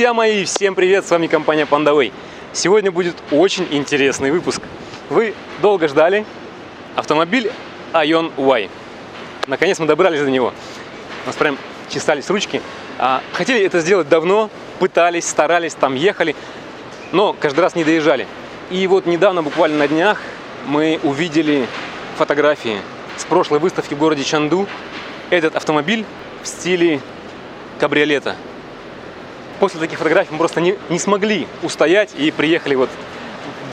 Друзья мои, всем привет, с вами компания PandaWay. Сегодня будет очень интересный выпуск. Вы долго ждали автомобиль Ion Y. Наконец мы добрались до него. У нас прям чесались ручки. Хотели это сделать давно, пытались, старались, там ехали, но каждый раз не доезжали. И вот недавно, буквально на днях, мы увидели фотографии с прошлой выставки в городе Чанду. Этот автомобиль в стиле кабриолета. После таких фотографий мы просто не смогли устоять и приехали вот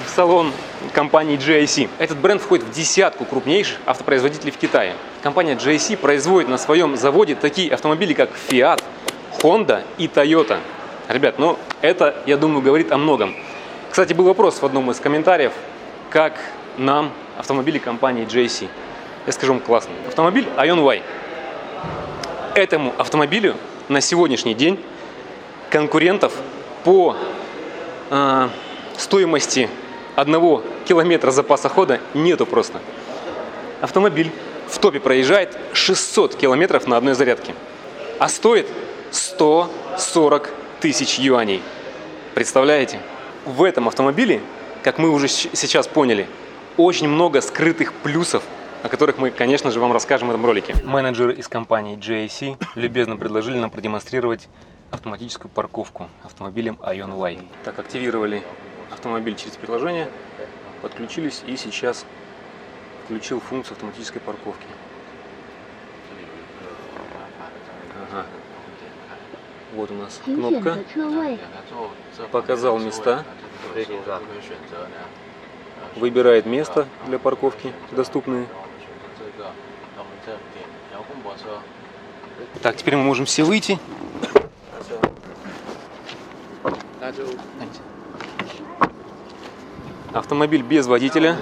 в салон компании GAC. Этот бренд входит в десятку крупнейших автопроизводителей в Китае. Компания GAC производит на своем заводе такие автомобили, как Fiat, Honda и Toyota. Ребят, ну это, я думаю, говорит о многом. Кстати, был вопрос в одном из комментариев, как нам автомобили компании GAC. Я скажу вам классно. Автомобиль Ion Y. Этому автомобилю на сегодняшний день конкурентов по стоимости 1 километра запаса хода нету просто. Автомобиль в топе проезжает 600 километров на одной зарядке, а стоит 140 тысяч юаней. Представляете? В этом автомобиле, как мы уже сейчас поняли, очень много скрытых плюсов, о которых мы, конечно же, вам расскажем в этом ролике. Менеджеры из компании GAC любезно предложили нам продемонстрировать автоматическую парковку автомобилем Ion Y. Так, активировали автомобиль через приложение, подключились и сейчас включил функцию автоматической парковки. Ага. Вот у нас кнопка. Показал места. Выбирает место для парковки доступные. Так, теперь мы можем все выйти. Автомобиль без водителя.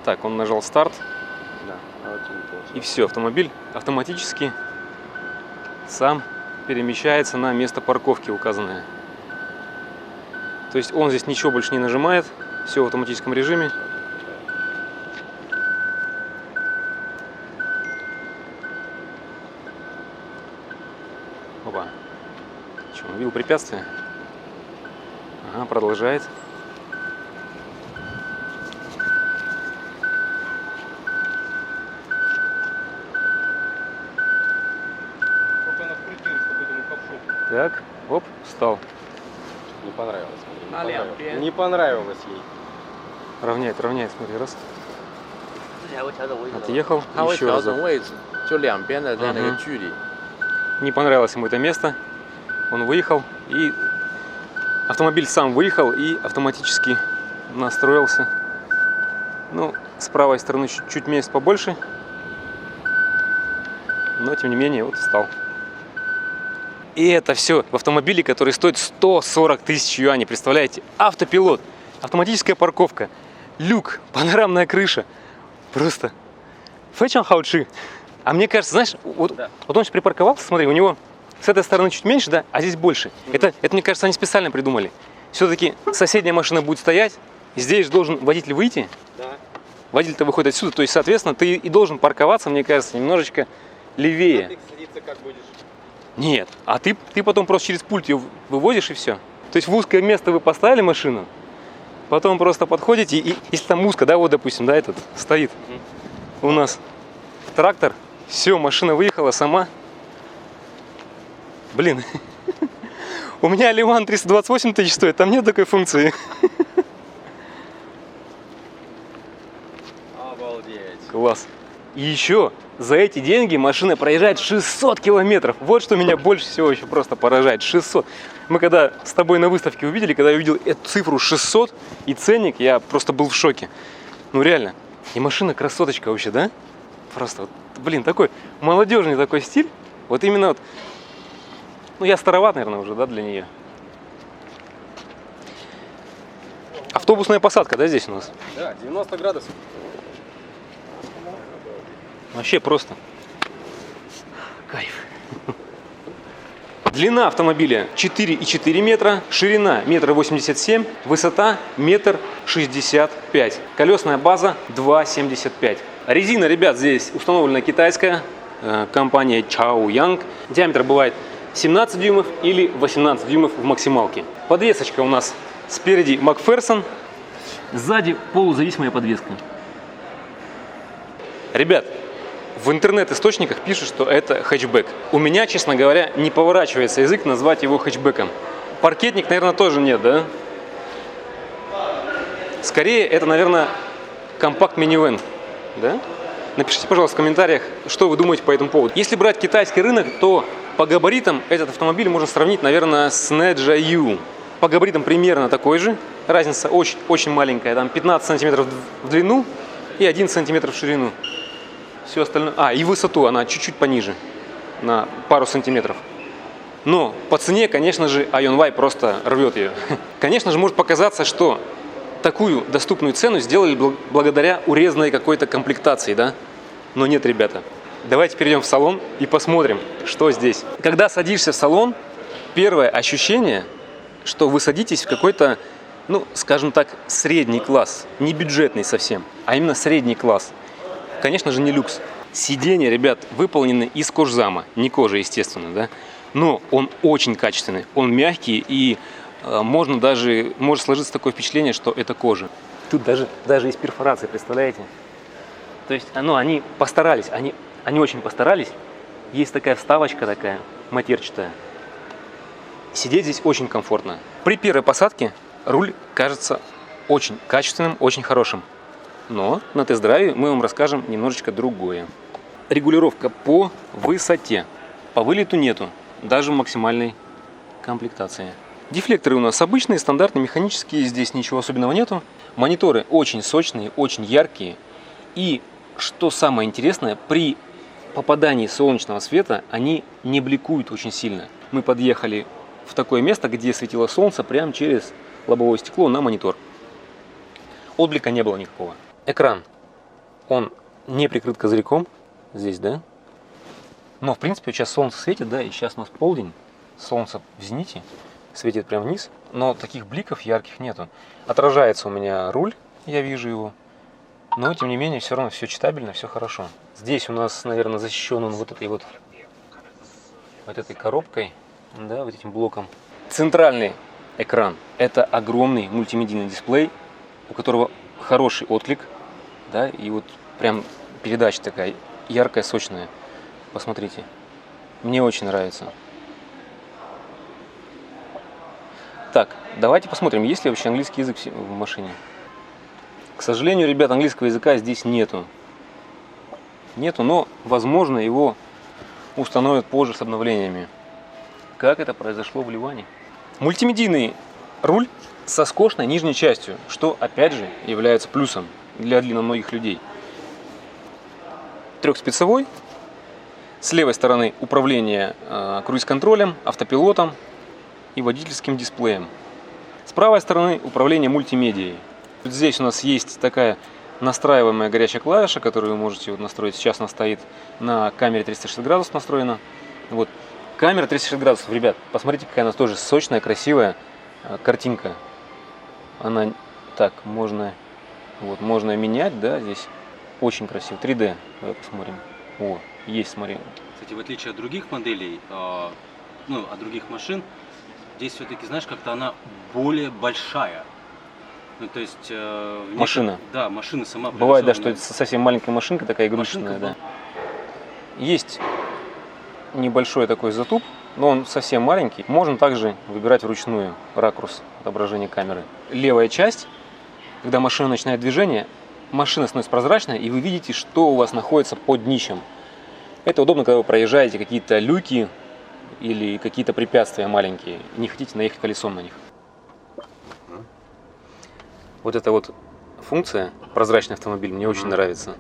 Так, он нажал старт. И все, автомобиль автоматически сам перемещается на место парковки указанное. То есть он здесь ничего больше не нажимает, все в автоматическом режиме. Опа. Что, он увидел препятствие? Ага, продолжает. Так, оп, встал. Не понравилось. Не понравилось ей. Равняет, смотри, раз. Отъехал, еще раз. Не понравилось ему это место. Он выехал, и автомобиль сам выехал и автоматически настроился. Ну, с правой стороны чуть мест побольше, но тем не менее вот встал. И это все в автомобиле, который стоит 140 тысяч юаней. Представляете? Автопилот, автоматическая парковка, люк, панорамная крыша. Просто фэчан хаучи. А мне кажется, знаешь, вот он сейчас припарковался, смотри, у него с этой стороны чуть меньше, да, а здесь больше. Это мне кажется, они специально придумали. Все-таки соседняя машина будет стоять, здесь должен водитель выйти. Да. Водитель-то выходит отсюда, то есть, соответственно, ты и должен парковаться, мне кажется, немножечко левее. А ты садиться как будешь? Нет, а ты потом просто через пульт ее выводишь и все. То есть в узкое место вы поставили машину, потом просто подходите, и если там узко, да, вот, допустим, да, этот стоит у нас трактор, все, машина выехала сама. Блин, у меня Лиман 328 тысяч стоит, там нет такой функции. Обалдеть. Класс. И еще за эти деньги машина проезжает 600 километров. Вот что меня больше всего еще просто поражает. 600. Мы когда с тобой на выставке увидели, когда я увидел эту цифру 600 и ценник, я просто был в шоке. Ну реально. И машина красоточка вообще, да? Просто, вот, блин, такой молодежный такой стиль. Вот именно вот. Ну я староват, наверное, уже, да, для нее. Автобусная посадка, да, здесь у нас? Да, 90 градусов. Вообще просто кайф. Длина автомобиля 4,4 метра, ширина 1,87 м, высота 1,65 м. Колесная база 2,75. Резина, ребят, здесь установлена китайская, компания Chaoyang. Диаметр бывает 17 дюймов или 18 дюймов в максималке. Подвесочка у нас спереди Макферсон, сзади полузависимая подвеска. Ребят, в интернет-источниках пишут, что это хэтчбэк. У меня, честно говоря, не поворачивается язык назвать его хэтчбэком. Паркетник, наверное, тоже нет, да? Скорее, это, наверное, компакт-минивэн, да? Напишите, пожалуйста, в комментариях, что вы думаете по этому поводу. Если брать китайский рынок, то по габаритам этот автомобиль можно сравнить, наверное, с Nedja U. По габаритам примерно такой же. Разница очень маленькая. Там 15 сантиметров в длину и 1 сантиметр в ширину. Все остальное... и высоту она чуть-чуть пониже. На пару сантиметров. Но по цене, конечно же, ION-Y просто рвет ее. Конечно же, может показаться, что такую доступную цену сделали благодаря урезанной какой-то комплектации, да? Но нет, ребята. Давайте перейдем в салон и посмотрим, что здесь. Когда садишься в салон, первое ощущение, что вы садитесь в какой-то, ну, скажем так, средний класс. Не бюджетный совсем, а именно средний класс. Конечно же, не люкс. Сиденья, ребят, выполнены из кожзама. Не кожа, естественно, да? Но он очень качественный, он мягкий и может сложиться такое впечатление, что это кожа. Тут даже есть перфорации, представляете? То есть, они постарались, они очень постарались. Есть такая вставочка такая, матерчатая. Сидеть здесь очень комфортно. При первой посадке руль кажется очень качественным, очень хорошим. Но на тест-драйве мы вам расскажем немножечко другое. Регулировка по высоте. По вылету нету, даже в максимальной комплектации. Дефлекторы у нас обычные, стандартные, механические. Здесь ничего особенного нету. Мониторы очень сочные, очень яркие. И, что самое интересное, при попадании солнечного света они не бликуют очень сильно. Мы подъехали в такое место, где светило солнце прямо через лобовое стекло на монитор. Отблика не было никакого. Экран, он не прикрыт козырьком. Здесь, да? Но, в принципе, сейчас солнце светит, да, и сейчас у нас полдень. Солнце в зените, светит прямо вниз. Но таких бликов ярких нету. Отражается у меня руль, я вижу его. Но, тем не менее, все равно все читабельно, все хорошо. Здесь у нас, наверное, защищен он вот этой коробкой, да, вот этим блоком. Центральный экран – это огромный мультимедийный дисплей, у которого хороший отклик, да, и вот прям передача такая яркая, сочная. Посмотрите, мне очень нравится. Так, давайте посмотрим, есть ли вообще английский язык в машине. К сожалению, ребят, английского языка здесь нету. Но, возможно, его установят позже с обновлениями. Как это произошло в Ливане. Мультимедийный руль со скошенной нижней частью, что, опять же, является плюсом для многих людей. Трехспицевой. С левой стороны управление круиз-контролем, автопилотом и водительским дисплеем. С правой стороны управление мультимедией. Здесь у нас есть такая настраиваемая горячая клавиша, которую вы можете настроить. Сейчас она стоит на камере 360 градусов настроена. Вот. Камера 360 градусов, ребят, посмотрите, какая она тоже сочная, красивая картинка. Она так, можно менять, да, здесь очень красиво. 3D, давай посмотрим. О, есть, смотри. Кстати, в отличие от других моделей, от других машин, здесь все-таки, знаешь, как-то она более большая. Ну, то есть... машина. Да, машина сама. Бывает, да, что это совсем маленькая машинка, такая игрушечная, да. Есть небольшой такой затуп, но он совсем маленький. Можно также выбирать вручную ракурс отображения камеры. Левая часть, когда машина начинает движение, машина становится прозрачной, и вы видите, что у вас находится под днищем. Это удобно, когда вы проезжаете какие-то люки или какие-то препятствия маленькие, не хотите наехать колесом на них. Вот эта вот функция, прозрачный автомобиль, мне очень нравится.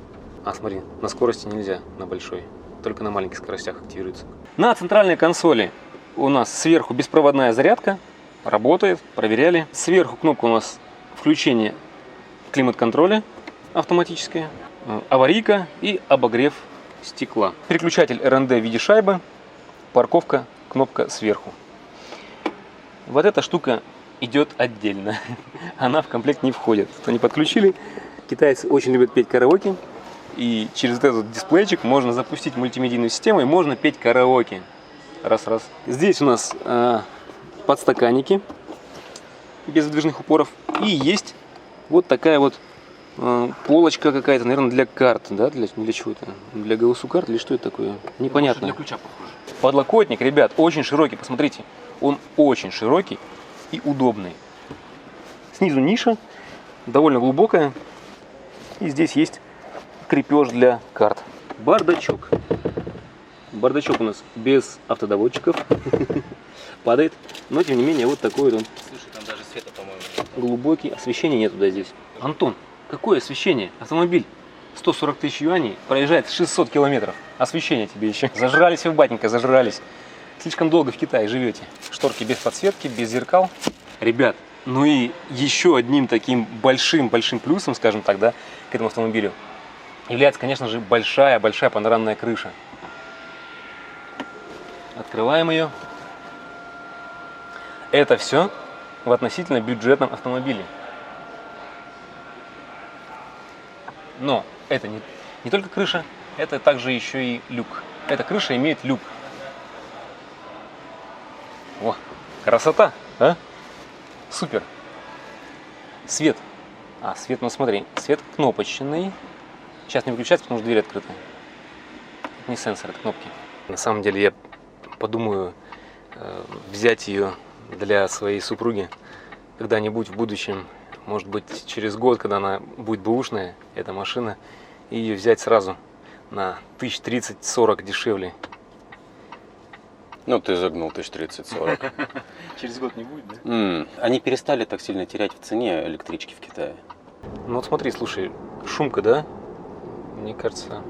А смотри, на скорости нельзя, на большой, только на маленьких скоростях активируется. На центральной консоли у нас сверху беспроводная зарядка, работает, проверяли. Сверху кнопка у нас включение климат-контроля автоматическая, аварийка и обогрев стекла. Переключатель РНД в виде шайбы, парковка кнопка сверху. Вот эта штука идет отдельно. Она в комплект не входит. Они подключили. Китайцы очень любят петь караоке. И через этот дисплейчик можно запустить мультимедийную систему и можно петь караоке. Раз-раз. Здесь у нас подстаканники без выдвижных упоров. И есть вот такая вот полочка какая-то, наверное, для карт, да? Для чего это? Для голосу карт или что это такое? Непонятно. Для ключа похоже. Подлокотник, ребят, очень широкий, посмотрите. Он очень широкий и удобный. Снизу ниша, довольно глубокая. И здесь есть крепеж для карт. Бардачок. Бардачок у нас без автодоводчиков. Падает. Но, тем не менее, вот такой вот он. Слушай, там даже света, по-моему, нет. Глубокий. Освещения нет туда здесь. Антон, какое освещение? Автомобиль 140 тысяч юаней проезжает 600 километров. Освещение тебе еще. Зажрались вы, батенька, зажрались. Слишком долго в Китае живете. Шторки без подсветки, без зеркал. Ребят, ну и еще одним таким большим-большим плюсом, скажем так, да, к этому автомобилю является, конечно же, большая панорамная крыша. Открываем ее. Это все в относительно бюджетном автомобиле. Но это не только крыша, это также еще и люк. Эта крыша имеет люк. О, красота, а? Супер. Свет. Свет, ну смотри, свет кнопочный. Сейчас не выключается, потому что дверь открыта. Это не сенсор, это кнопки. На самом деле я подумаю взять ее для своей супруги когда-нибудь в будущем. Может быть, через год, когда она будет бэушная, эта машина, и ее взять сразу на 1030-40 дешевле. Ну, ты загнул 1030-40. Через год не будет, да? Они перестали так сильно терять в цене электрички в Китае. Ну вот смотри, слушай, шумка, да? Мне кажется,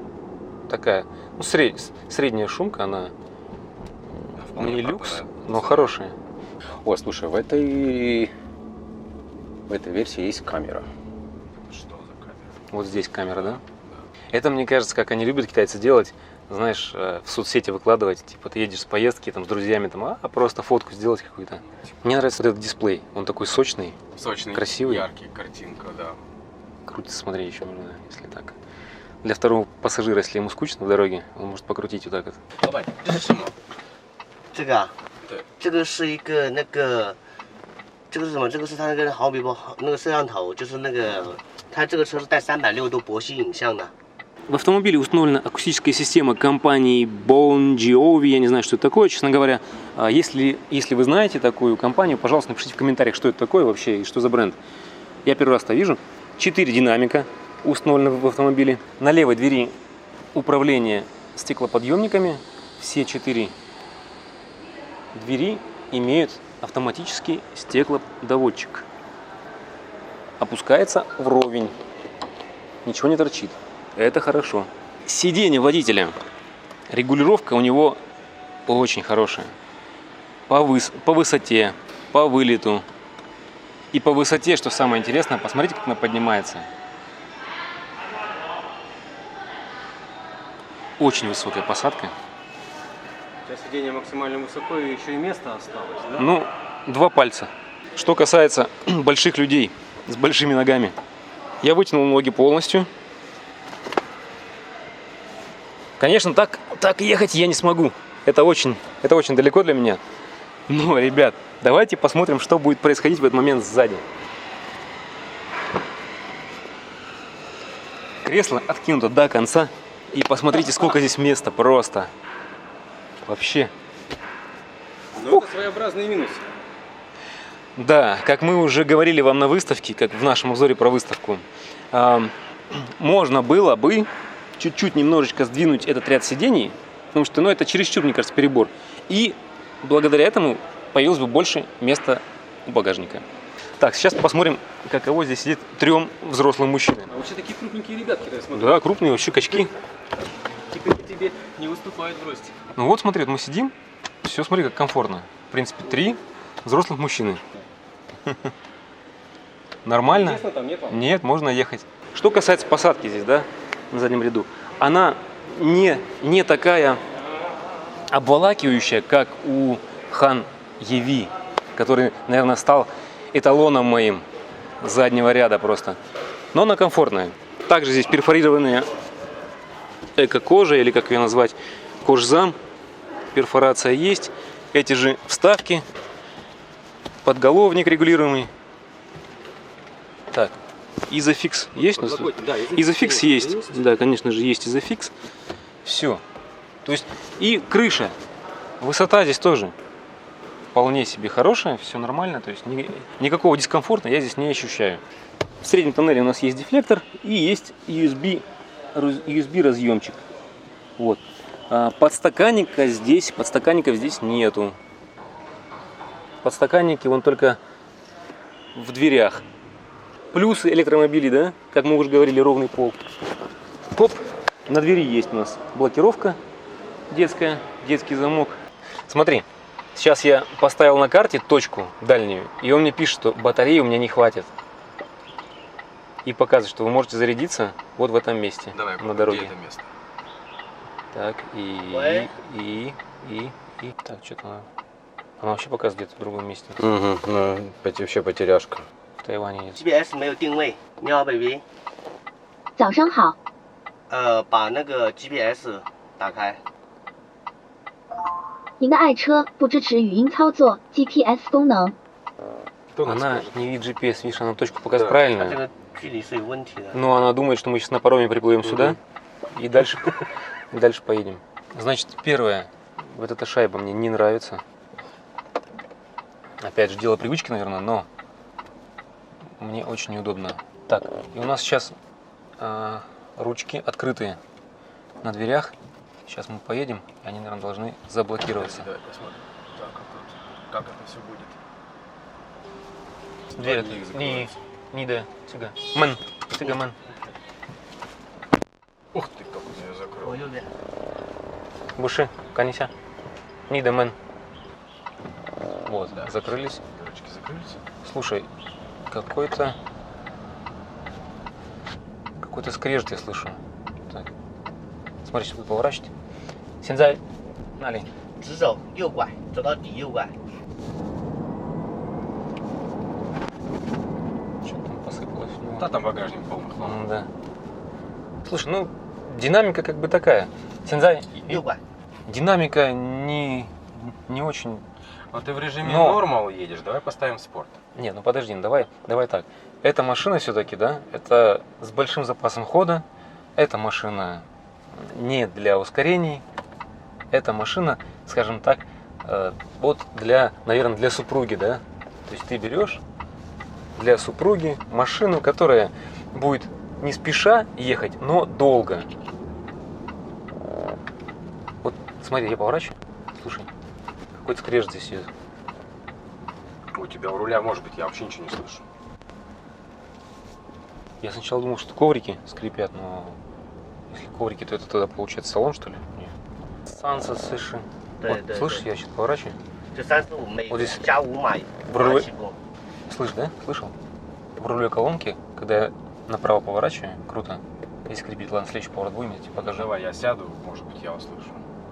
такая, ну, средняя шумка, она не люкс, но хорошая. О, слушай, в этой версии есть камера. Что за камера? Вот здесь камера, да? Это, мне кажется, как они любят китайцы делать, знаешь, в соцсети выкладывать, типа ты едешь с поездки там, с друзьями, там, просто фотку сделать какую-то. Мне нравится вот этот дисплей, он такой сочный, красивый. Яркий, картинка, да. Крутится, смотри, еще можно, если так. Для второго пассажира, если ему скучно в дороге, он может покрутить вот так вот. Давай, это же что? 这个啊，对，这个是一个那个，这个是什么？这个是它那个毫米波那个摄像头，就是那个，它这个车是带360度博析影像的。 В автомобиле установлена акустическая система компании Bon Jovi, я не знаю, что это такое, честно говоря. Если вы знаете такую компанию, пожалуйста, напишите в комментариях, что это такое вообще и что за бренд. Я первый раз это вижу. 4 динамика установлены в автомобиле. На левой двери управление стеклоподъемниками. Все 4 двери имеют автоматический стеклодоводчик. Опускается вровень. Ничего не торчит. Это хорошо. Сиденье водителя. Регулировка у него очень хорошая. По высоте, по вылету. И по высоте, что самое интересное, посмотрите, как она поднимается. Очень высокая посадка. Сейчас сиденье максимально высоко, и еще и место осталось, да? Ну, 2 пальца. Что касается больших людей с большими ногами. Я вытянул ноги полностью. Конечно, так ехать я не смогу. Это очень далеко для меня. Но, ребят, давайте посмотрим, что будет происходить в этот момент сзади. Кресло откинуто до конца. И посмотрите, сколько здесь места просто. Вообще. Ну, это своеобразный минус. Да, как мы уже говорили вам на выставке, как в нашем обзоре про выставку, можно было бы чуть-чуть немножечко сдвинуть этот ряд сидений, потому что, это чересчур, мне кажется, перебор. И благодаря этому появилось бы больше места у багажника. Так, сейчас посмотрим, каково здесь сидит 3 взрослым мужчинам. А вообще такие крупненькие ребятки, я смотрю. Да, крупные вообще качки. Теперь тебе не выступают в росте. Ну вот, смотри, мы сидим, все, смотри, как комфортно. В принципе, 3 взрослых мужчины. Нормально? Естественно, там нет вам? Нет, можно ехать. Что касается посадки здесь, да, на заднем ряду, она не такая обволакивающая, как у Хан Еви, который, наверное, стал эталоном моим заднего ряда просто. Но она комфортная. Также здесь перфорированная эко-кожа, или как ее назвать, кожзам. Перфорация есть. Эти же вставки. Подголовник регулируемый. Так, изофикс есть у нас? Да, Изофикс есть. Да, конечно же, есть изофикс. Все. То есть и крыша. Высота здесь тоже вполне себе хорошая, все нормально. То есть никакого дискомфорта я здесь не ощущаю. В среднем тоннеле у нас есть дефлектор и есть USB разъемчик. Вот. Подстаканников здесь нету. Подстаканники вон только в дверях. Плюсы электромобилей, да? Как мы уже говорили, ровный пол. Хоп, на двери есть у нас блокировка детская, детский замок. Смотри, сейчас я поставил на карте точку дальнюю, и он мне пишет, что батареи у меня не хватит. И показывает, что вы можете зарядиться вот в этом месте, Давай, на дороге. где это место? Так, Так, что-то она вообще показывает где-то в другом месте. Угу, ну, вообще потеряшка. В Тайване есть. GPS 没有定位，你好，baby。早上好，把那个 GPS 打开。您的爱车不支持语音操作 GPS 功能。 Кто нас Она скажет? не видит GPS, видишь, она точку показывает Да.它 правильно. 这个距离是有问题的。 Но она думает, что мы сейчас на пароме приплывем сюда и дальше поедем. Значит, первое, вот эта шайба мне не нравится. Опять же, дело привычки, наверное, но мне очень неудобно. Так, и у нас сейчас ручки открытые на дверях. Сейчас мы поедем, и они, наверное, должны заблокироваться. Давай посмотрим. Так, как это все будет. Дверь Они их не, закрываются. не да, сюда. Мэн, сюда мэн. Ух ты, как он ее закрыл. 我右边。 Буши, канися. Не да мэн. Вот, Да. закрылись. Дырочки закрылись. Слушай, какой-то скрежет я слышу. Так. Смотри, сейчас буду поворачивать. Сензай, нали. 直走，右拐，走到底右拐。 Что там посыпалось у него? Да, там багажник полный хлам. Да. Слушай, ну, динамика как бы такая. Сензай, 右拐。 динамика не очень... А ты в режиме Но- нормал едешь, давай поставим спорт. Не, ну подожди, ну давай так. Эта машина все-таки, да, это с большим запасом хода. Эта машина не для ускорений. Эта машина, скажем так, вот наверное, для супруги, да. То есть ты берешь для супруги машину, которая будет не спеша ехать, но долго. Вот смотри, я поворачиваю. Слушай, какой-то скрежет здесь идет. У тебя у руля, может быть, я вообще ничего не слышу. Я сначала думал, что коврики скрипят, но если коврики, то это тогда получается салон, что ли? Нет. Санса Сыши. Да, Вот, да, слышишь, да. я сейчас поворачиваю. 就35每 Вот здесь 加5码， в руле- 起步。 Слышь, да? Слышал? В руле колонки, когда я направо поворачиваю, круто. Если скрипит, ладно, следующий поворот будем, я тебе покажу. Давай, я сяду, может быть, я услышу.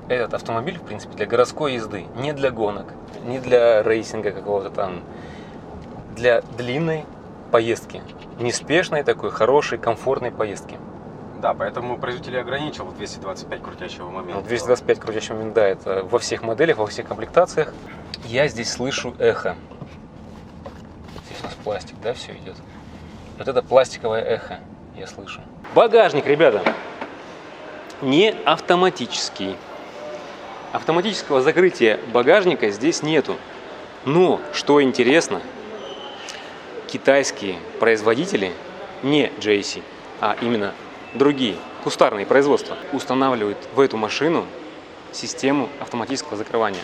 Этот автомобиль, в принципе, для городской езды, не для гонок, не для рейсинга какого-то там, для длинной поездки. Неспешной такой, хорошей, комфортной поездки. Да, поэтому производитель ограничил 225 крутящего момента. Ну, 225 крутящий момент, да, это во всех моделях, во всех комплектациях. Я здесь слышу эхо. Здесь у нас пластик, да, все идет. Вот это пластиковое эхо я слышу. Багажник, ребята, не автоматический. Автоматического закрытия багажника здесь нету. Но, что интересно, китайские производители, не JC, а именно другие, кустарные производства, устанавливают в эту машину систему автоматического закрывания.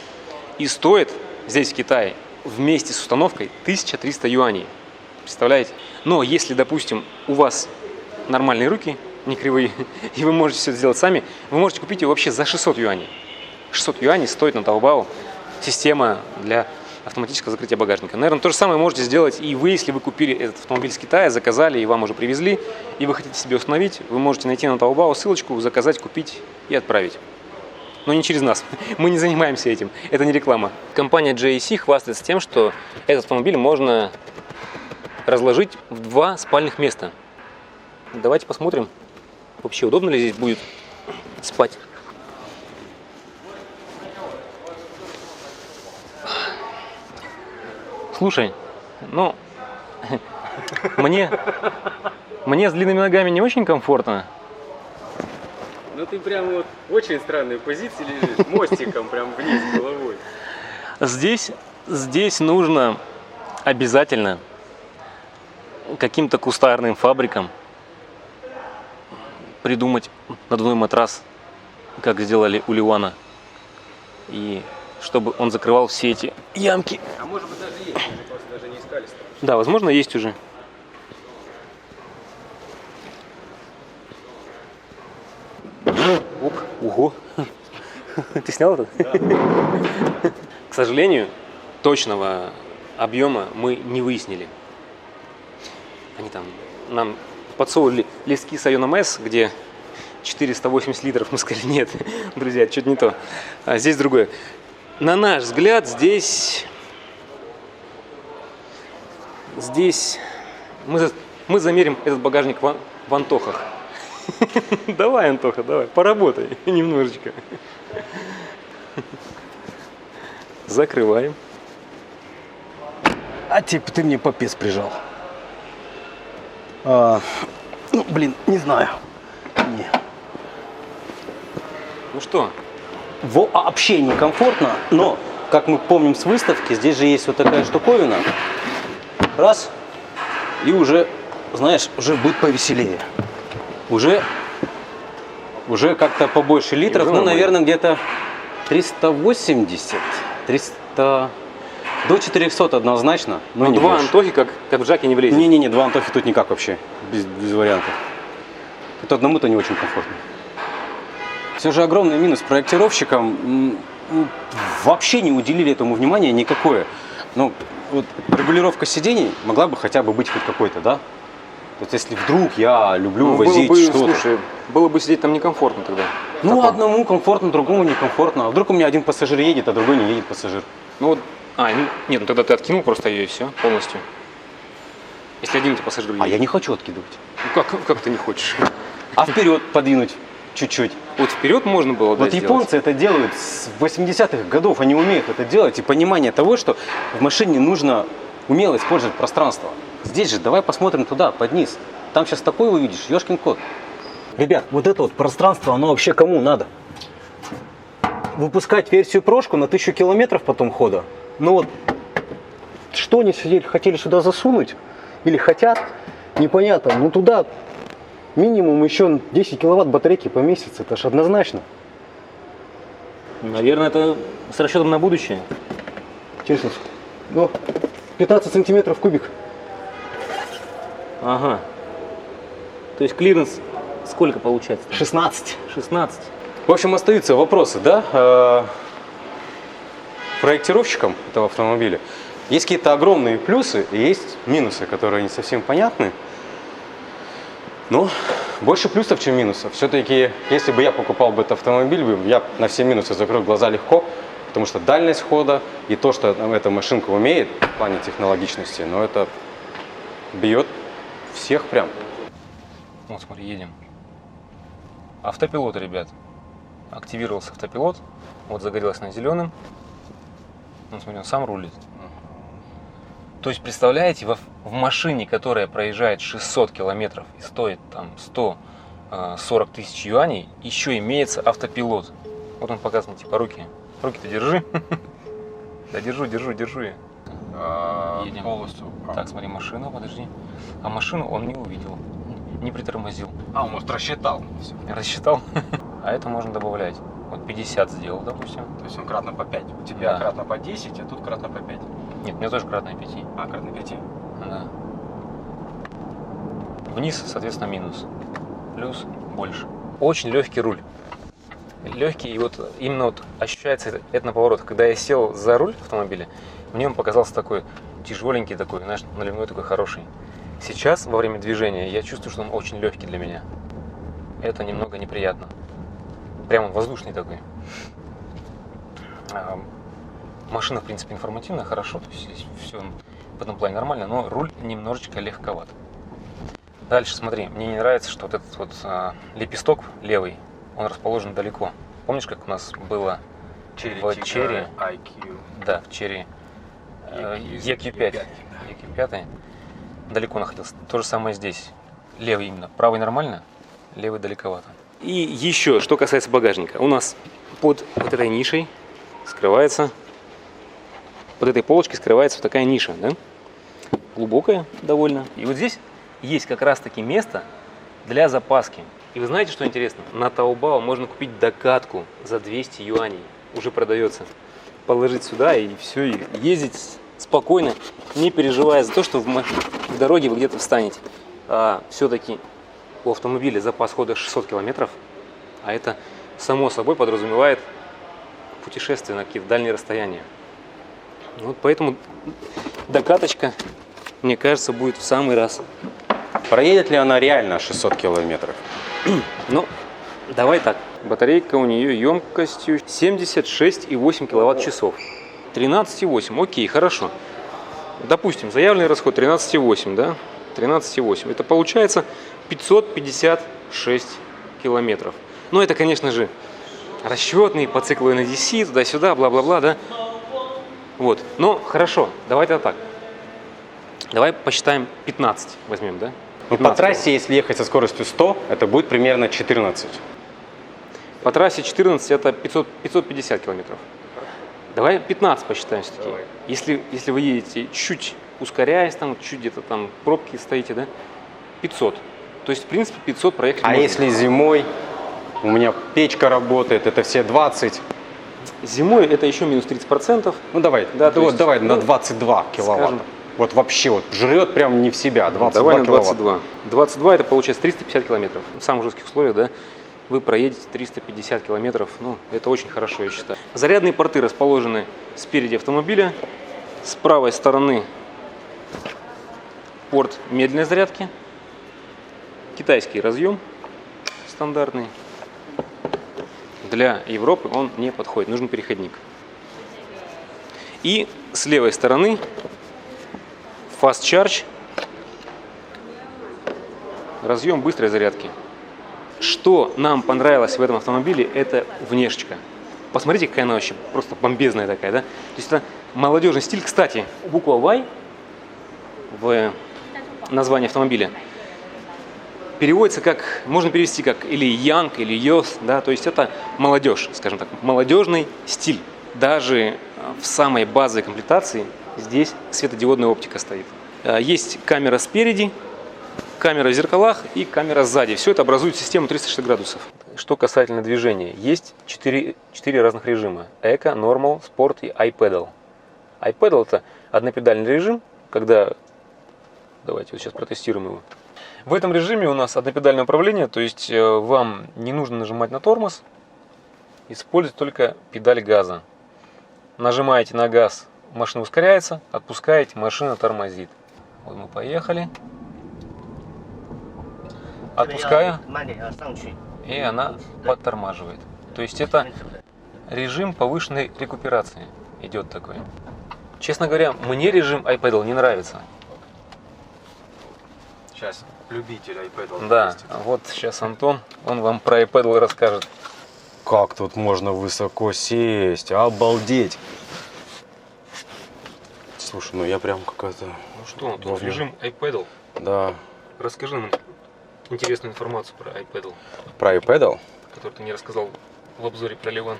И стоит здесь, в Китае, вместе с установкой 1300 юаней. Представляете? Но если, допустим, у вас нормальные руки, не кривые, и вы можете все это сделать сами, вы можете купить ее вообще за 600 юаней. 600 юаней стоит на Taobao система для автоматического закрытия багажника. Наверное, то же самое можете сделать и вы, если вы купили этот автомобиль с Китая, заказали и вам уже привезли, и вы хотите себе установить, вы можете найти на Taobao ссылочку, заказать, купить и отправить. но не через нас. Мы не занимаемся этим. Это не реклама. Компания JAC хвастается тем, что этот автомобиль можно разложить в 2 спальных места. Давайте посмотрим, вообще удобно ли здесь будет спать. Слушай, ну, мне с длинными ногами не очень комфортно. Ну ты прям вот в очень странной позиции лежишь, мостиком прям вниз головой. Здесь нужно обязательно каким-то кустарным фабрикам придумать надувной матрас, как сделали у Ливана. И чтобы он закрывал все эти ямки. А может быть даже есть, мы просто даже не искали. Да, возможно, есть уже. Оп, ого. Ты снял это? Да. К сожалению, точного объема мы не выяснили. Они там нам подсовывали листки с Ion MS, где 480 литров. Мы сказали, нет, друзья, это что-то не то. А здесь другое. На наш взгляд, здесь мы замерим этот багажник в Антохах. Давай, Антоха, давай, поработай немножечко. Закрываем. А типа ты мне попец прижал. Ну, блин, не знаю. Не. Ну что? Вообще некомфортно, но, как мы помним с выставки, здесь же есть вот такая штуковина. Раз, и уже, знаешь, уже будет повеселее. Уже как-то побольше литров, ну, наверное, где-то 380, 300, до 400 однозначно. Но Ну, не 2 больше. Антохи, как в Джаке, не влезет. Не-не-не, 2 Антохи тут никак вообще, без вариантов. Это одному-то не очень комфортно. Все же огромный минус проектировщикам вообще не уделили этому внимания никакое. Ну, вот регулировка сидений могла бы хотя бы быть хоть какой-то, да? Вот если вдруг я люблю возить что-то. Слушай, было бы сидеть там некомфортно тогда. Ну, одному комфортно, другому некомфортно. А вдруг у меня один пассажир едет, а другой не едет пассажир? Ну вот, нет, ну тогда ты откинул просто ее и все, полностью. Если один у тебя пассажир едет. А я не хочу откидывать. Ну, как ты не хочешь? А вперед подвинуть чуть-чуть. Вот вперед можно было, да, Вот сделать. японцы это делают с 80-х годов, они умеют это делать, и понимание того, что в машине нужно умело использовать пространство. Здесь же давай посмотрим туда, под низ. Там сейчас такой увидишь, ёшкин кот. Ребят, вот это вот пространство, оно вообще кому надо? Выпускать версию прошку на 1000 километров потом хода? Ну вот, что они хотели сюда засунуть? Или хотят? Непонятно. Ну туда минимум еще 10 киловатт батарейки поместится, это ж однозначно. Наверное, это с расчетом на будущее. Честно. Ну, 15 сантиметров кубик. Ага. То есть клиренс сколько получается? 16. 16. В общем, остаются вопросы, да, проектировщикам этого автомобиля. Есть какие-то огромные плюсы и есть минусы, которые не совсем понятны. Но больше плюсов, чем минусов. Все-таки, если бы я покупал бы этот автомобиль, я на все минусы закрыл глаза легко, потому что дальность хода и то, что эта машинка умеет в плане технологичности, но это бьет всех прям. Вот смотри, едем. Автопилот, ребят. Активировался автопилот. Вот загорелось на зеленым. Ну, смотри, он сам рулит. То есть, представляете, в машине, которая проезжает 600 километров и стоит там 140 тысяч юаней, еще имеется автопилот. Вот он показывает, типа, руки. Руки-то держи. Да, держу я. Едем. Полностью. Так, смотри, машина, подожди. А машину он не увидел. Не притормозил. Он может рассчитал. Всё. Рассчитал. А это можно добавлять. Вот 50 сделал, допустим. То есть он кратно по 5. У тебя Да. кратно по 10, а тут кратно по 5. Нет, у меня тоже кратное 5. Кратно 5. Да. Вниз, соответственно, минус. Плюс больше. Очень легкий руль. Легкий, и вот именно вот ощущается это на поворотах. Когда я сел за руль автомобиля, мне он показался такой тяжеленький, такой, знаешь, наливной такой хороший. Сейчас, во время движения, я чувствую, что он очень легкий для меня. Это немного неприятно. Прям он воздушный такой. Машина, в принципе, информативная, хорошо. То есть здесь все в этом плане нормально, но руль немножечко легковат. Дальше, смотри, мне не нравится, что вот этот вот лепесток левый, он расположен далеко. Помнишь, как у нас было в Cherry? IQ. Да, в Cherry EQ5. EQ5 далеко находился. То же самое здесь. Левый именно. Правый нормально, левый далековато. И еще, что касается багажника. У нас под вот этой нишей скрывается, под этой полочкой скрывается вот такая ниша, да? Глубокая довольно. И вот здесь есть как раз таки место для запаски. И вы знаете, что интересно? На Taobao можно купить докатку за 200 юаней. Уже продается. Положить сюда и все, и ездить спокойно, не переживая за то, что в дороге вы где-то встанете. А все-таки у автомобиля запас хода 600 километров, а это само собой подразумевает путешествие на какие-то дальние расстояния. Вот поэтому докаточка, мне кажется, будет в самый раз. Проедет ли она реально 600 километров? Ну, давай так. Батарейка у нее емкостью 76,8 киловатт-часов. 13,8. Окей, хорошо. Допустим, заявленный расход 13,8, да? 13,8. Это получается 556 километров. Но это, конечно же, расчетный по циклу NDC, туда-сюда, бла-бла-бла, да? Вот. Но хорошо, давай тогда так. Давай посчитаем 15 возьмем, да? Ну, по трассе, если ехать со скоростью 100, это будет примерно 14. По трассе 14 это 550 километров. Давай 15 посчитаем все-таки. Если вы едете чуть ускоряясь, там, чуть где-то там пробки стоите, да? 500. То есть, в принципе, 500 проехать А можно. если зимой у меня печка работает, это все 20. Зимой это еще минус 30%. Ну давай, Да, да, вот давай ну, на 22 киловатта. скажем, Вот вообще вот жрет прям не в себя, 22 давай на киловатт. 22. 22 это получается 350 километров. В самых жестких условиях, да, вы проедете 350 километров. Ну, это очень хорошо, я считаю. Зарядные порты расположены спереди автомобиля. С правой стороны порт медленной зарядки. Китайский разъем стандартный. Для Европы он не подходит, нужен переходник. И с левой стороны Fast Charge, разъем быстрой зарядки. Что нам понравилось в этом автомобиле, это внешечка. Посмотрите, какая она вообще просто бомбезная такая, да? То есть это молодежный стиль. Кстати, буква Y в названии автомобиля переводится как, можно перевести как или young, или youth, да, то есть это молодежь, скажем так, молодежный стиль. Даже в самой базовой комплектации здесь светодиодная оптика стоит. Есть камера спереди, камера в зеркалах и камера сзади. Все это образует систему 360 градусов. Что касательно движения, есть 4 разных режима. Эко, Normal, Sport и iPedal. iPedal это однопедальный режим, когда, давайте вот сейчас протестируем его. В этом режиме у нас однопедальное управление, то есть вам не нужно нажимать на тормоз, используйте только педаль газа. Нажимаете на газ, машина ускоряется, отпускаете, машина тормозит. Вот мы поехали. Отпускаю, 慢点要上去。 и она подтормаживает. То есть это режим повышенной рекуперации идет такой. Честно говоря, мне режим iPedal не нравится. Сейчас любитель iPad. Да, вот сейчас Антон, он вам про iPedal расскажет. Как тут можно высоко сесть? Обалдеть! Слушай, ну я прям какая-то... Ну что, Антон, Говно. режим iPedal. Да. Расскажи нам интересную информацию про iPedal, Про iPedal? которую ты не рассказал в обзоре про Ливан.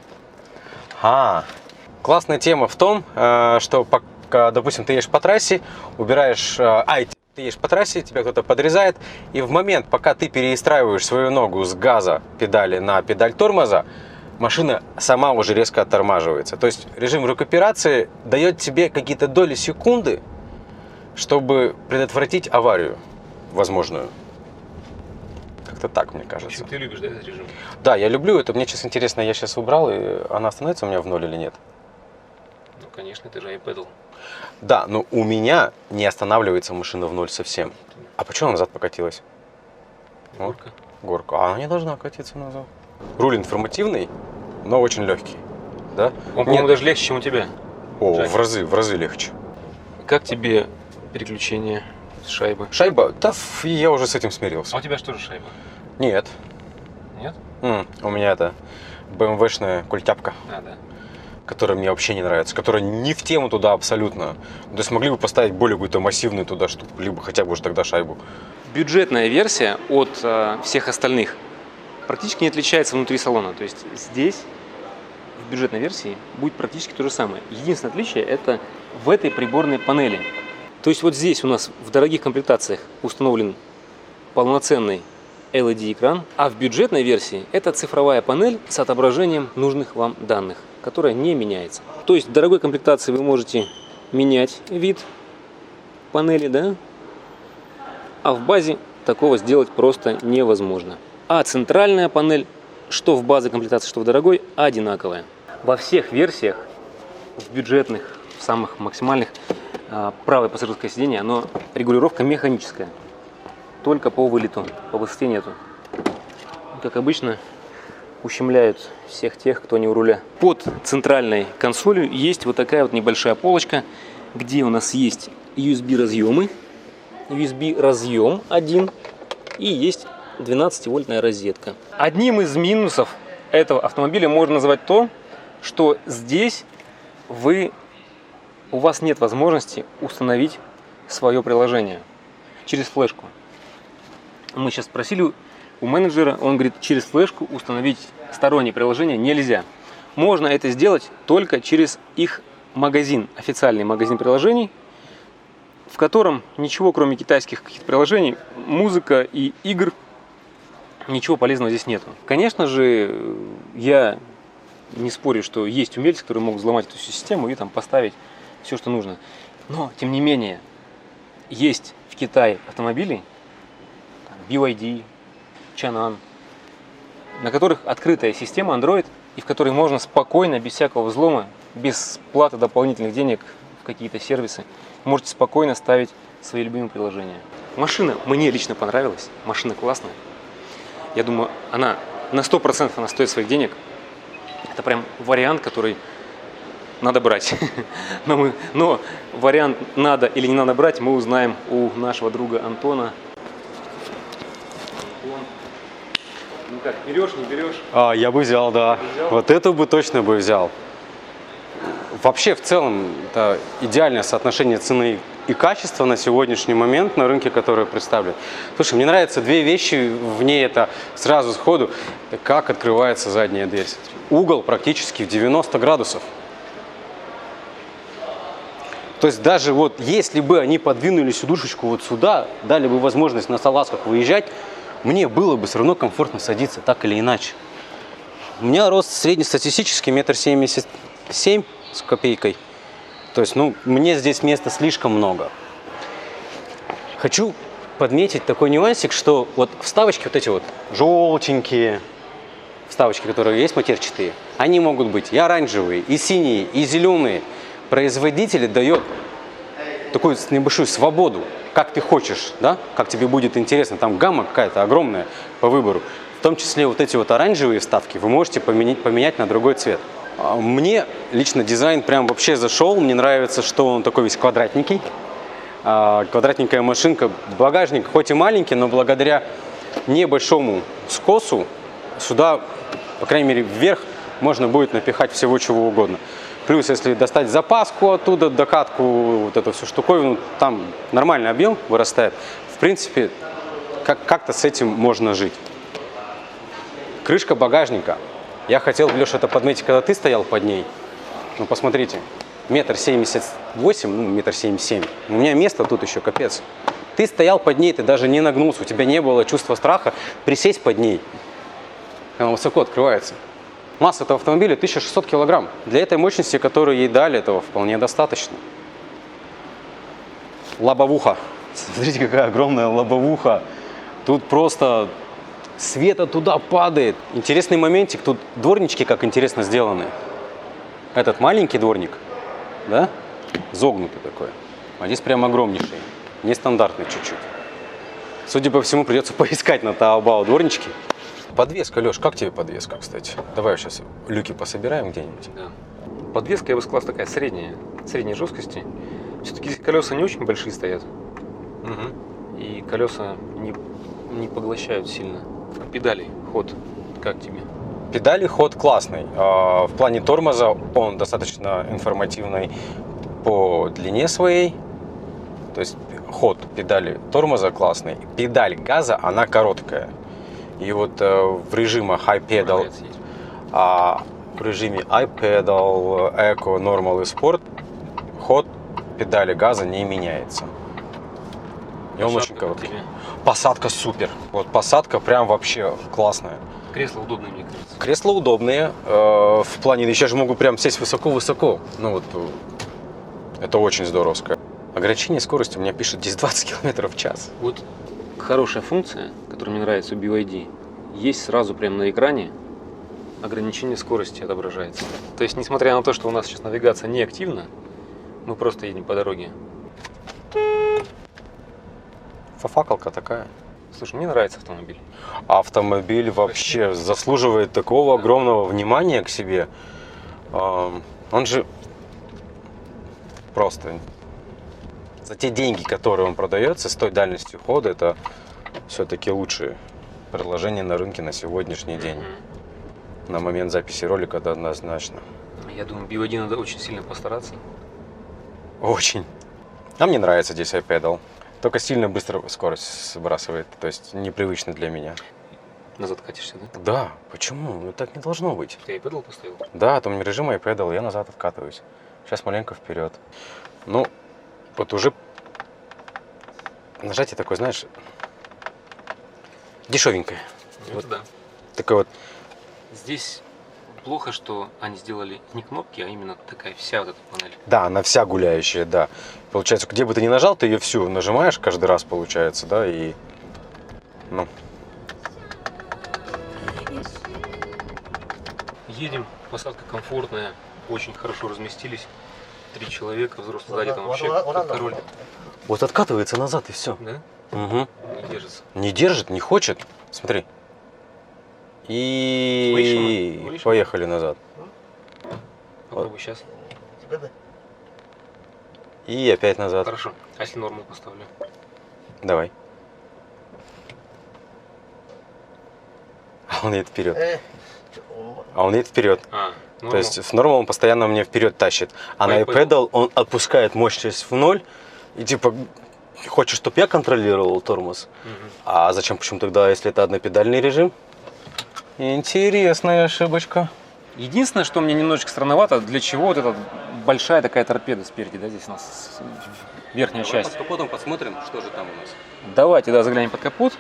Классная тема в том, что пока, допустим, ты едешь по трассе, убираешь... ты едешь по трассе, тебя кто-то подрезает, и в момент, пока ты перестраиваешь свою ногу с газа педали на педаль тормоза, машина сама уже резко оттормаживается. То есть режим рекуперации дает тебе какие-то доли секунды, чтобы предотвратить аварию возможную. Как-то так, мне В кажется. общем, ты любишь, да, этот режим? Да, я люблю это. Мне сейчас интересно, я сейчас убрал, и она остановится у меня в ноль или нет? Ну, конечно, это же iPedal. Да, но у меня не останавливается машина в ноль совсем. А почему она назад покатилась? Горка. Горка. А она не должна катиться назад. Руль информативный, но очень легкий. Да? Он, по-моему, даже легче, чем у тебя. О, Джек. в разы легче. Как тебе переключение с шайбы? Шайба, да, я уже с этим смирился. А у тебя что же шайба? Нет. Нет? У меня это BMW-шная культяпка, А, да. которая мне вообще не нравится, которая не в тему туда абсолютно. То есть могли бы поставить более какую-то массивную туда штуку, либо хотя бы уже тогда шайбу. Бюджетная версия от всех остальных практически не отличается внутри салона. То есть здесь, в бюджетной версии, будет практически то же самое. Единственное отличие – это в этой приборной панели. То есть вот здесь у нас в дорогих комплектациях установлен полноценный LED-экран, а в бюджетной версии это цифровая панель с отображением нужных вам данных, которая не меняется. То есть в дорогой комплектации вы можете менять вид панели, да? А в базе такого сделать просто невозможно. А центральная панель, что в базе комплектации, что в дорогой, одинаковая. Во всех версиях, в бюджетных, в самых максимальных, правое пассажирское сиденье, оно регулировка механическая. Только по вылету, по высоте нету. Как обычно, ущемляют всех тех, кто не у руля. Под центральной консолью есть вот такая вот небольшая полочка, где у нас есть USB-разъемы, USB-разъем один и есть 12-вольтная розетка. Одним из минусов этого автомобиля можно назвать то, что здесь у вас нет возможности установить свое приложение через флешку. Мы сейчас спросили у менеджера, он говорит, через флешку установить стороннее приложение нельзя. Можно это сделать только через их магазин, официальный магазин приложений, в котором ничего, кроме китайских каких-то приложений, музыка и игр, ничего полезного здесь нету. Конечно же, я не спорю, что есть умельцы, которые могут взломать эту систему и там поставить все, что нужно. Но, тем не менее, есть в Китае автомобили, BYD, Changan, на которых открытая система Android, и в которой можно спокойно, без всякого взлома, без платы дополнительных денег в какие-то сервисы, можете спокойно ставить свои любимые приложения. Машина мне лично понравилась, машина классная. Я думаю, она на 100% она стоит своих денег. Это прям вариант, который надо брать. Но вариант надо или не надо брать, мы узнаем у нашего друга Антона. Ну как, берешь, не берешь? Я бы взял, да. Взял? Вот эту бы точно бы взял. Вообще, в целом, это идеальное соотношение цены и качества на сегодняшний момент на рынке, который представлен. Слушай, мне нравятся две вещи в ней, это сразу сходу, как открывается задняя дверь. Угол практически в 90 градусов. То есть даже вот если бы они подвинули сидушечку вот сюда, дали бы возможность на салазках выезжать, мне было бы все равно комфортно садиться, так или иначе. У меня рост среднестатистический 1,77 м с копейкой. То есть, мне здесь места слишком много. Хочу подметить такой нюансик, что вот вставочки вот эти вот желтенькие, вставочки, которые есть матерчатые, они могут быть и оранжевые, и синие, и зеленые. Производитель дает такую небольшую свободу, как ты хочешь, да, как тебе будет интересно. Там гамма какая-то огромная по выбору. В том числе вот эти вот оранжевые вставки вы можете поменять на другой цвет. Мне лично дизайн прям вообще зашел. Мне нравится, что он такой весь квадратненький. Квадратненькая машинка. Багажник хоть и маленький, но благодаря небольшому скосу сюда, по крайней мере, вверх можно будет напихать всего чего угодно. Плюс, если достать запаску оттуда, докатку, вот эту всю штуковину, там нормальный объем вырастает. В принципе, как-то с этим можно жить. Крышка багажника. Я хотел, Леша, это подметить, когда ты стоял под ней. Ну, посмотрите, 1,78 м, 1,77 м. У меня место тут еще капец. Ты стоял под ней, ты даже не нагнулся, у тебя не было чувства страха присесть под ней. Она высоко открывается. Масса этого автомобиля 1600 килограмм. Для этой мощности, которую ей дали, этого вполне достаточно. Лобовуха. Смотрите, какая огромная лобовуха. Тут просто света туда падает. Интересный моментик. Тут дворнички как интересно сделаны. Этот маленький дворник, да, загнутый такой. А здесь прям огромнейший. Нестандартный чуть-чуть. Судя по всему, придется поискать на Taobao дворнички. Подвеска, Леш, как тебе подвеска, кстати? Давай сейчас люки пособираем где-нибудь. Да. Подвеска, я бы сказал, такая средней жесткости. Все-таки здесь колеса не очень большие стоят. Угу. И колеса не поглощают сильно. Педали, ход, как тебе? Педали ход классный. В плане тормоза он достаточно информативный по длине своей. То есть ход педали тормоза классный. Педаль газа, она короткая. И вот в режимах High Pedal, в режиме iPedal, Eco, Normal и Sport ход педали газа не меняется. И он очень короткий. Посадка супер. Вот посадка прям вообще классная. Кресла удобные, мне кажется. Кресла удобные. В плане, я же могу прям сесть высоко-высоко. Ну вот, это очень здоровское. Ограничение скорости у меня пишет здесь 20 км в час. Вот хорошая функция, которая мне нравится у BYD, есть сразу прямо на экране ограничение скорости отображается. То есть, несмотря на то, что у нас сейчас навигация не активна, мы просто едем по дороге. Фафакалка такая. Слушай, мне нравится автомобиль. Автомобиль вообще заслуживает такого огромного внимания к себе. Он же просто за те деньги, которые он продается, с той дальностью хода, это все-таки лучшее предложение на рынке на сегодняшний день. На момент записи ролика это однозначно. Я думаю, BYD надо очень сильно постараться. Очень. А мне нравится здесь iPedal. Только сильно быстро скорость сбрасывает, то есть непривычно для меня. Назад катишься, да? Да, почему? Ну так не должно быть. Ты iPedal поставил? Да, там режим iPedal, я назад откатываюсь. Сейчас маленько вперед. Ну, вот уже нажатие такое, знаешь, дешевенькое. Вот да. Такое вот. Здесь плохо, что они сделали не кнопки, а именно такая вся вот эта панель. Да, она вся гуляющая, да. Получается, где бы ты ни нажал, ты ее всю нажимаешь каждый раз, получается, да, и... Ну. Едем, посадка комфортная, очень хорошо разместились. 3 человека, взрослый сзади, там вообще как-то роль. Вот откатывается назад и все. Да? Угу. Не держится. Не держит, не хочет. Смотри. И Выше? поехали назад. Попробуй сейчас. И опять назад. Хорошо. А если норму поставлю? Давай. А он едет вперед. А он едет вперед. Ну, То есть в норму он постоянно мне вперед тащит. А на iPedal он отпускает мощность в ноль. И типа, хочешь, чтобы я контролировал тормоз? А зачем, почему тогда, если это однопедальный режим? Интересная ошибочка. единственное, что мне немножечко странновато, для чего вот эта большая такая торпеда спереди, да, здесь у нас верхняя часть. Под капотом посмотрим, что же там у нас. Давайте, да, заглянем под капот.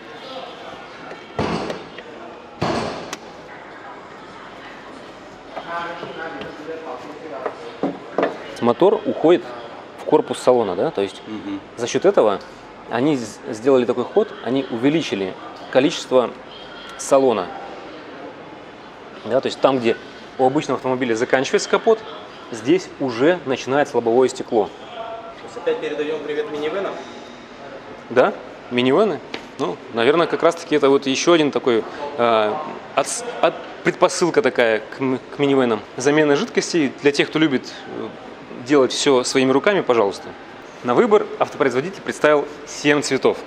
Мотор уходит в корпус салона, да, то есть за счет этого они сделали такой ход, они увеличили количество салона, да, то есть там, где у обычного автомобиля заканчивается капот, здесь уже начинается лобовое стекло. То есть опять передаем привет минивенам? Да, минивены. Ну, наверное, как раз-таки это вот еще один такой предпосылка такая к минивенам. Замена жидкостей для тех, кто любит делать все своими руками, пожалуйста. На выбор автопроизводитель представил 7 цветов.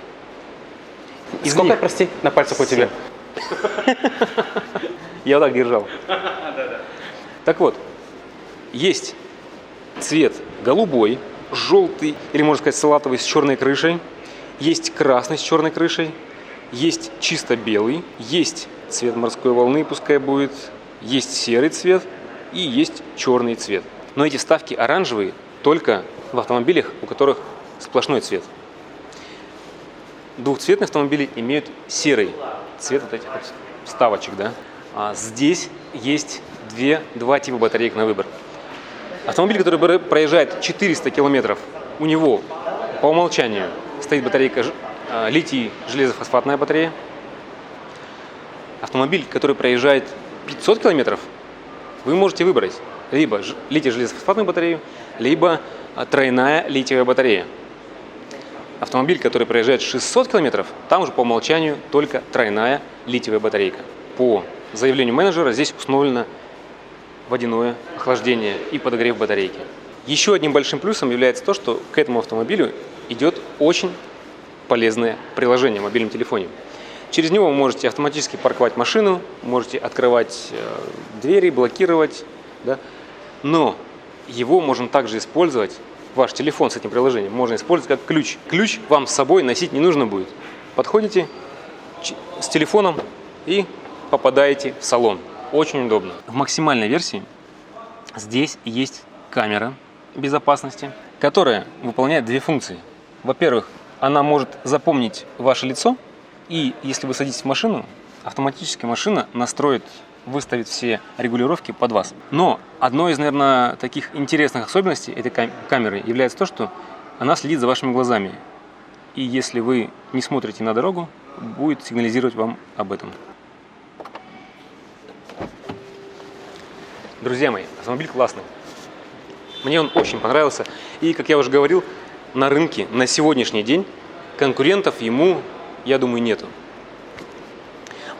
Сколько, прости, на пальцах у тебя? Я вот так держал. Так вот, есть цвет голубой, желтый, или можно сказать салатовый с черной крышей. Есть красный с черной крышей. Есть чисто белый. Есть цвет морской волны, пускай будет. Есть серый цвет и есть черный цвет. Но эти вставки оранжевые только в автомобилях, у которых сплошной цвет. Двухцветные автомобили имеют серый цвет вот этих вот вставочек, да. А здесь есть два типа батареек на выбор. Автомобиль, который проезжает 400 километров, у него по умолчанию стоит батарейка литий железофосфатная батарея. Автомобиль, который проезжает 500 километров, вы можете выбрать либо литий-железофосфатную батарею, либо тройная литиевая батарея. Автомобиль, который проезжает 600 километров, там уже по умолчанию только тройная литиевая батарейка. по заявлению менеджера здесь установлено водяное охлаждение и подогрев батарейки. Еще одним большим плюсом является то, что к этому автомобилю идет очень полезное приложение в мобильном телефоне. Через него вы можете автоматически парковать машину, можете открывать двери, блокировать, да? Но его можно также использовать, ваш телефон с этим приложением можно использовать как ключ. Ключ вам с собой носить не нужно будет. Подходите с телефоном и попадаете в салон. Очень удобно. В максимальной версии здесь есть камера безопасности, которая выполняет две функции. Во-первых, она может запомнить ваше лицо, и если вы садитесь в машину, автоматически машина настроит, выставит все регулировки под вас. Но одной из, наверное, таких интересных особенностей этой камеры является то, что она следит за вашими глазами. И если вы не смотрите на дорогу, будет сигнализировать вам об этом. Друзья мои, автомобиль классный. Мне он очень понравился. И, как я уже говорил, на рынке на сегодняшний день конкурентов ему, я думаю, нету.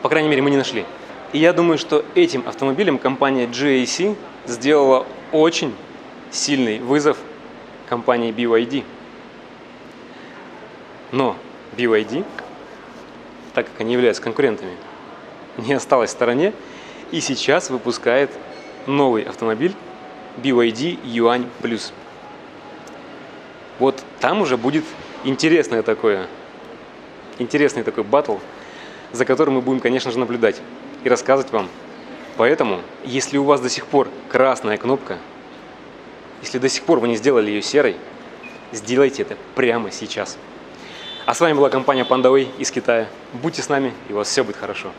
По крайней мере, мы не нашли. И я думаю, что этим автомобилем компания GAC сделала очень сильный вызов компании BYD. Но BYD, так как они являются конкурентами, не осталась в стороне и сейчас выпускает новый автомобиль BYD Yuan Plus. Вот там уже будет интересный такой баттл, за которым мы будем, конечно же, наблюдать и рассказывать вам. Поэтому, если у вас до сих пор красная кнопка, если до сих пор вы не сделали ее серой, сделайте это прямо сейчас. А с вами была компания PandaWay из Китая. Будьте с нами, и у вас все будет хорошо.